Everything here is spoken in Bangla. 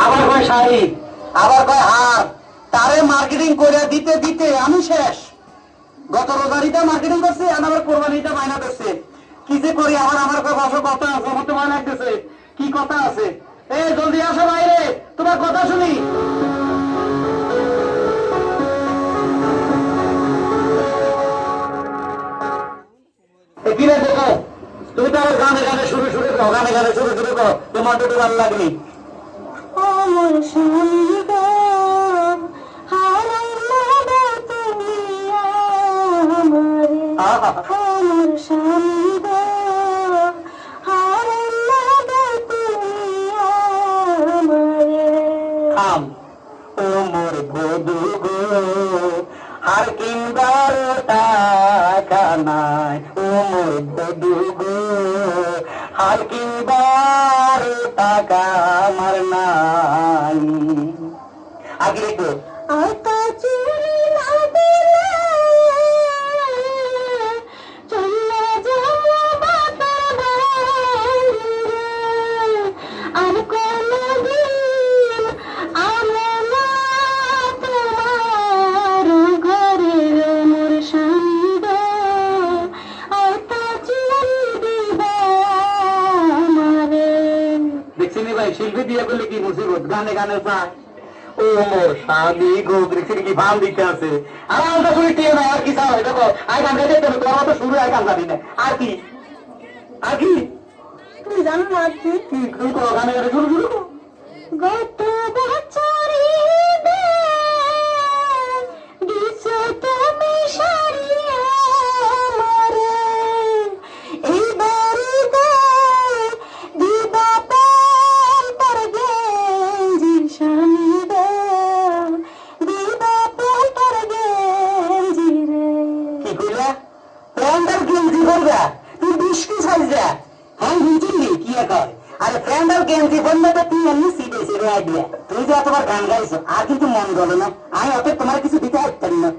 আবার কয় শাড়ি, আবার কয় হাত। তারে মার্কেটিং করে দিতে দিতে আমি শেষ। গত রোজারিটা মার্কেটিং করছে, আবার কোরবানিটা মাইনা করছে। কি যে করি, আমার কয় বছর কথা আছে, আমার তো মনে লাগতেছে কি কথা আছে। এ জলদি আসো বাইরে, তোমার কথা শুনি। কিরে দেখো, তুমি তো আবার গানে গানে শুরু শুরু করো, গানে গানে শুরু শুরু করো, তোমার তো ভালো লাগনি। আমার সঙ্গ হারাইলা তুমি আমারে, আমার সঙ্গ হারাইলা তুমি আমারে। থাম ও মোর বধু গো, আর কিনবার টাকা নাই। ও মোর বধু গো, আর কিনবার টাকা আমার নাই। আগে লিখো। আতা চুরি না দিলে চলে যাবো বাতার বাইরে, আর কোনদিন আমো না তোমার ঘরের মোর সঙ্গ। আতা চুরি দিবা আমারে। দেখছিনি ভাই, শিল্পী দিয়ে বলে কি মুসিবত, গানে গানে চায়। ও মোর স্বামী গো, দেখছিনি কি ভাব দিতে আছে। আর আমরা শুনি টিয়ে না, আর কি চাও দেখো। আই গান গাইতে হবে, তোমার তো শুরু আই গান জানি না। আর কি আর কি তুমি জানো না কি? কি শুরু করো, গানে গানে শুরু শুরু করো। গত বছরে দিছো তুমি সারিয়া আমারে, এইবারে দিবা পাল্টার গেঞ্জি স্বামী গো, দিবা পাল্টার গেঞ্জি রে। কি কইলা? প্যান্ডার গেঞ্জি বলবা? তুই বিষ্ণু সাজা। হ্যাঁ বুঝলি কি কয়? আরে প্যান্ডার গেঞ্জি বললে তো তুই এমনি সিটে সিটে আইডিয়া। তুই যে এতবার গান গাইছো, আর কিন্তু মন গেল না। আমি অত তোমার কিছু দিতে পারতাম না।